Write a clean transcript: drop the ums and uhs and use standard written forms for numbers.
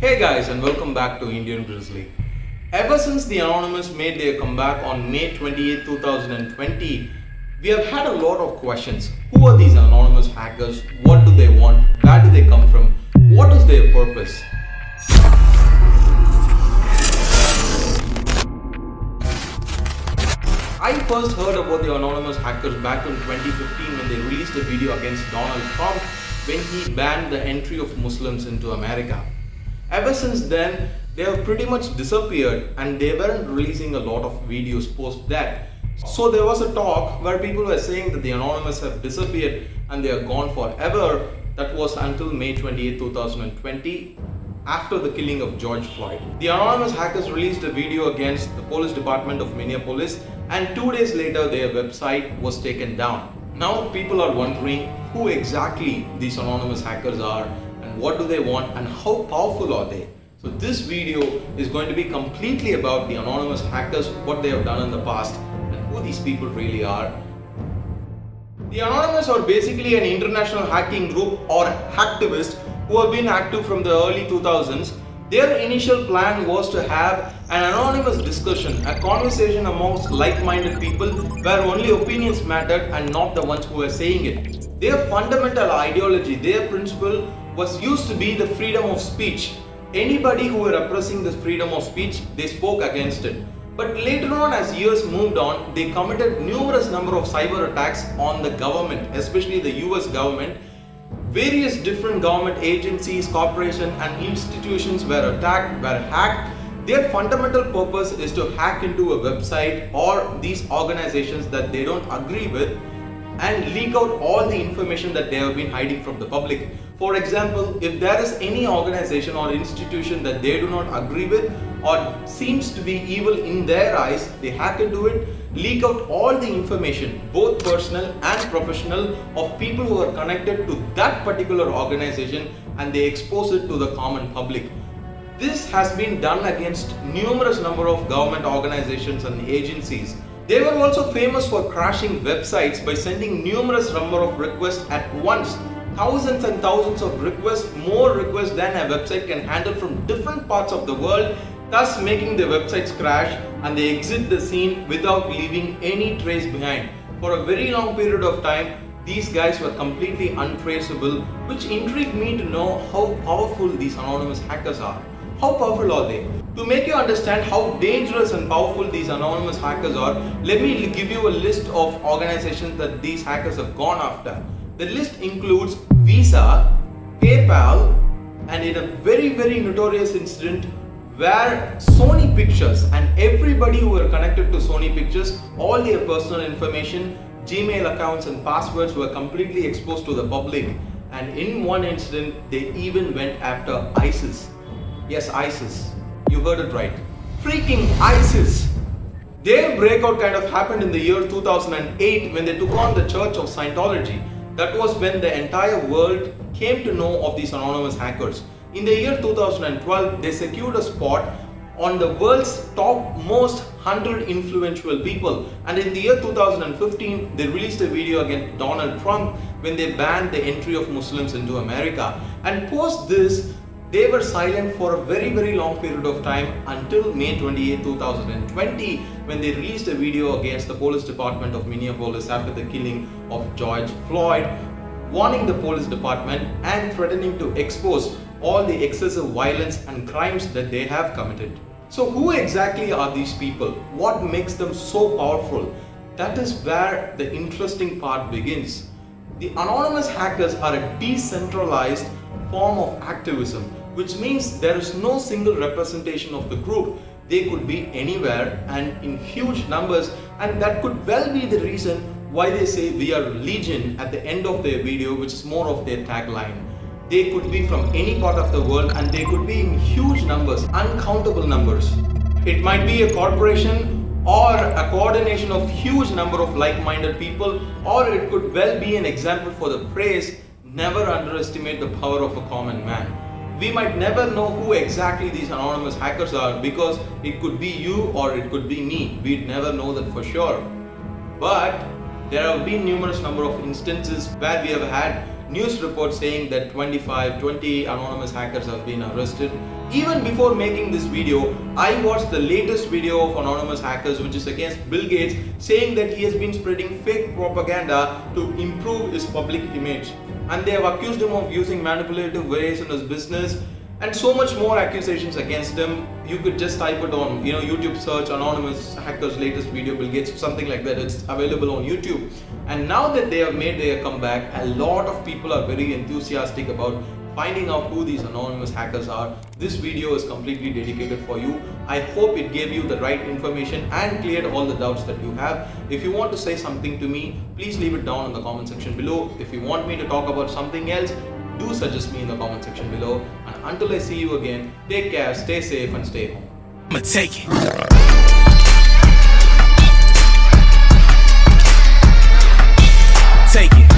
Hey guys, and welcome back to Indian Grizzly. Ever since the Anonymous made their comeback on May 28, 2020, we have had a lot of questions. Who are these anonymous hackers? What do they want? Where do they come from? What is their purpose? I first heard about the anonymous hackers back in 2015 when they released a video against Donald Trump when he banned the entry of Muslims into America. Ever since then, they have pretty much disappeared and they weren't releasing a lot of videos post that. So there was a talk where people were saying that the anonymous have disappeared and they are gone forever. That was until May 28, 2020, after the killing of George Floyd. The anonymous hackers released a video against the police department of Minneapolis, and 2 days later their website was taken down. Now people are wondering who exactly these anonymous hackers are and what do they want and how powerful are they. So this video is going to be completely about the anonymous hackers, what they have done in the past and who these people really are. The Anonymous are basically an international hacking group or hacktivists who have been active from the early 2000s. Their initial plan was to have an anonymous discussion, a conversation amongst like-minded people where only opinions mattered and not the ones who were saying it. Their fundamental ideology, their principle was used to be the freedom of speech. Anybody who were oppressing the freedom of speech, they spoke against it. But later on, as years moved on, they committed numerous number of cyber attacks on the government, especially the US government. Various different government agencies, corporations and institutions were attacked, were hacked. Their fundamental purpose is to hack into a website or these organizations that they don't agree with and leak out all the information that they have been hiding from the public. For example, if there is any organization or institution that they do not agree with or seems to be evil in their eyes, they hack into it, leak out all the information, both personal and professional, of people who are connected to that particular organization, and they expose it to the common public. This has been done against numerous number of government organizations and agencies. They were also famous for crashing websites by sending numerous number of requests at once. Thousands and thousands of requests, more requests than a website can handle from different parts of the world, thus making the websites crash and they exit the scene without leaving any trace behind. For a very long period of time, these guys were completely untraceable, which intrigued me to know how powerful these anonymous hackers are. How powerful are they? To make you understand how dangerous and powerful these anonymous hackers are, let me give you a list of organizations that these hackers have gone after. The list includes Visa, PayPal, and in a very notorious incident where Sony Pictures and everybody who were connected to Sony Pictures, all their personal information, Gmail accounts and passwords were completely exposed to the public. And in one incident, they even went after ISIS. Yes, ISIS. You heard it right. Freaking ISIS! Their breakout kind of happened in the year 2008 when they took on the Church of Scientology. That was when the entire world came to know of these anonymous hackers. In the year 2012, they secured a spot on the world's top most 100 influential people. And in the year 2015, they released a video against Donald Trump when they banned the entry of Muslims into America. And post this, they were silent for a very long period of time until May 28, 2020 when they released a video against the police department of Minneapolis after the killing of George Floyd, warning the police department and threatening to expose all the excessive violence and crimes that they have committed. So who exactly are these people? What makes them so powerful? That is where the interesting part begins. The anonymous hackers are a decentralized form of activism, which means there is no single representation of the group. They could be anywhere and in huge numbers, and that could well be the reason why they say we are legion at the end of their video, which is more of their tagline. They could be from any part of the world and they could be in huge numbers, uncountable numbers. It might be a corporation or a coordination of huge number of like-minded people, or it could well be an example for the phrase, never underestimate the power of a common man. We might never know who exactly these anonymous hackers are because it could be you or it could be me. We'd never know that for sure. But there have been numerous number of instances where we have had news reports saying that 20 anonymous hackers have been arrested Even before making this video, I watched the latest video of anonymous hackers, which is against Bill Gates, saying that he has been spreading fake propaganda to improve his public image. And they have accused him of using manipulative ways in his business, and so much more accusations against him. You could just type it on, YouTube search anonymous hackers latest video Bill Gates, something like that. It's available on YouTube. And now that they have made their comeback, a lot of people are very enthusiastic about finding out who these anonymous hackers are. This video is completely dedicated for you. I hope it gave you the right information and cleared all the doubts that you have. If you want to say something to me, please leave it down in the comment section below. If you want me to talk about something else, do suggest me in the comment section below. And until I see you again, take care, stay safe and stay home. I'ma take it.